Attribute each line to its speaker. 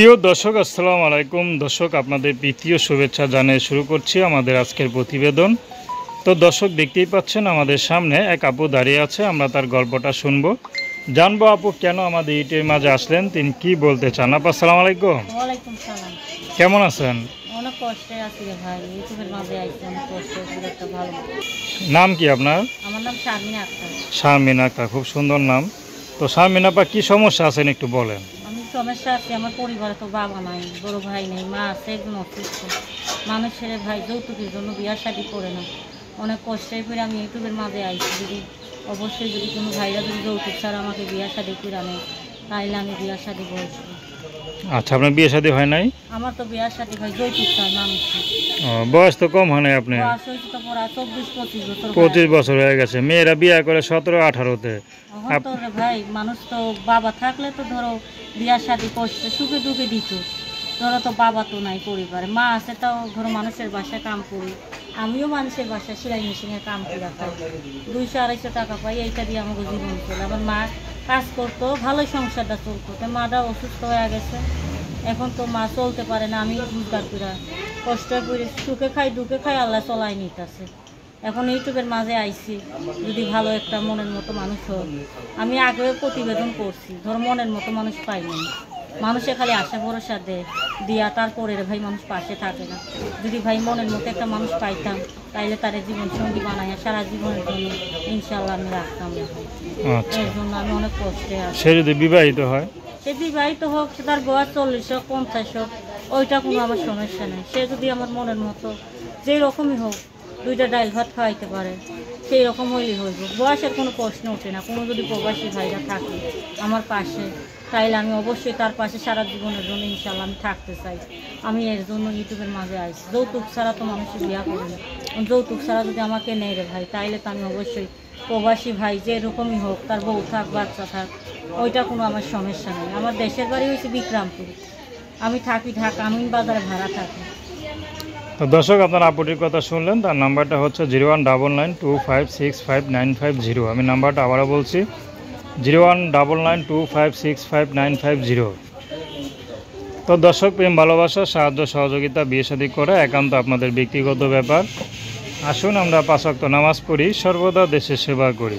Speaker 1: প্রিয় দর্শক, আসসালামু আলাইকুম। দর্শক, আপনাদের প্রীতীয় শুভেচ্ছা জানিয়ে শুরু করছি আমাদের আজকের প্রতিবেদন। তো দর্শক, দেখতেই পাচ্ছেন আমাদের সামনে এক আপু দাঁড়িয়ে আছে। আমরা তার গল্পটা শুনবো, জানবো আপু কেন আমাদের ইউটিউবের মাঝে আসলেন, তিনি কি বলতে চান। আপু আসসালামু আলাইকুম।
Speaker 2: ওয়ালাইকুম সালাম।
Speaker 1: কেমন আছেন?
Speaker 2: অনেক কষ্টে আছি রে ভাই, ইউটিউবের মাঝে আইছি অনেক কষ্টে, খুব একটা ভালো।
Speaker 1: নাম কি আপনার?
Speaker 2: আমার নাম শারমিনা আক্তার।
Speaker 1: শারমিনা আক্তার, খুব সুন্দর নাম। তো শারমিনা আপা, কি সমস্যা আছেন একটু বলেন।
Speaker 2: আমি সমস্যা আছি, আমার পরিবারে তো বাবা নাই, বড় ভাই নেই, মা আছে একজন অসুস্থ। মানুষের ভাই যৌতুকের জন্য বিয়া শাদি করে না, অনেক কষ্টে করে আমি ইউটিউবের মাঝে আইছি। যদি অবশ্যই যদি কোনো ভাইরা যদি যৌতুক ছাড়া আমাকে বিয়া শাদি করে নেয়, তাহলে আমি বিয়া শাদি বসবো।
Speaker 1: আচ্ছা, আপনার বিয়ে শাদী হয় নাই?
Speaker 2: আমার তো বিয়া শাদি ভাই যৌতুক চাই মানুষ।
Speaker 1: বয়স তো কম হয় নাই আপনার?
Speaker 2: বয়স হয়েছে তো পড়া 24-25 বছর।
Speaker 1: 25 বছর হয়ে গেছে। মেয়েরা বিয়ে করে 17-18-তে।
Speaker 2: এখন তো রে ভাই, মানুষ তো বাবা থাকলে তো ধরো বিয়া শাদি করছে, সুখে দুঃখে দিত। ধরো তো বাবা তো নাই পরিবারে, মা আছে, তাও ধরো মানুষের বাসায় কাম করি। আমিও মানুষের বাসায় সেলাই মেশিনের কাম করে খাই, 200-250 টাকা পাই, এইটা দিয়ে আমাকে জীবন চলে। আমার মা কাজ করতো, ভালোই সংসারটা চলতো। তো মাটা অসুস্থ হয়ে গেছে, এখন তো মা চলতে পারে না। আমি রোজগার করে কষ্ট করে সুখে খাই দুঃখে খাই, আল্লাহ চলাই নিতেছে। এখন ইউটিউবের মাঝে আইছি, যদি ভালো একটা মনের মতো মানুষ হোক। আমি আগেও প্রতিবেদন করছি, ধরো মনের মতো মানুষ পাইনি। মানুষে খালি আশা ভরসা দিয়া তারপরে ভাই মানুষ পাশে থাকে না। যদি ভাই মনের মতো একটা মানুষ পাইতাম, তাইলে তার জীবন সঙ্গী বানাইয়া সারা জীবনের জন্য ইনশাল্লাহ আমি রাখতাম। এর জন্য আমি অনেক কষ্টে আছি।
Speaker 1: সে যদি বিবাহিত হয়?
Speaker 2: সে বিবাহিত হোক, সে তার বয়স 40 হোক 50 হোক, ওইটা কোনো আমার সমস্যা নেই। সে যদি আমার মনের মতো যেই রকমই হোক, 2টা ডাইল ভাত খাওয়াইতে পারে, সেই রকম হইলেই হইব। বয়সের কোনো প্রশ্ন ওঠে না। কোনো যদি প্রবাসী ভাইরা থাকে আমার পাশে, তাইলে আমি অবশ্যই তার পাশে সারা জীবনের জন্য ইনশাল্লাহ আমি থাকতে চাই। আমি এর জন্য ইউটিউবের মাঝে আইছি। যৌতুক ছাড়া তো মানুষের বিয়া করে না। যৌতুক ছাড়া যদি আমাকে নেই রে ভাই, তাইলে তো আমি অবশ্যই প্রবাসী ভাই যে রকমই হোক, তার বউ থাক বাচ্চা থাক, ওইটা কোনো আমার সমস্যা নেই। আমার দেশের বাড়ি হয়েছে বিক্রমপুর, আমি থাকি ঢাকা আমিন বাজারে ভাড়া থাকি।
Speaker 1: তো দর্শক, আপনার আপুটির কথা শুনলেন। তার নাম্বারটা হচ্ছে 019925659550। আমি নাম্বারটা আবারও বলছি, 019925659550। তো দর্শক, প্রেম ভালোবাসা সাহায্য সহযোগিতা বিয়ে শাদী করা একান্ত আপনাদের ব্যক্তিগত ব্যাপার। আসুন আমরা 5 ওয়াক্ত নামাজ পড়ি, সর্বদা দেশের সেবা করি।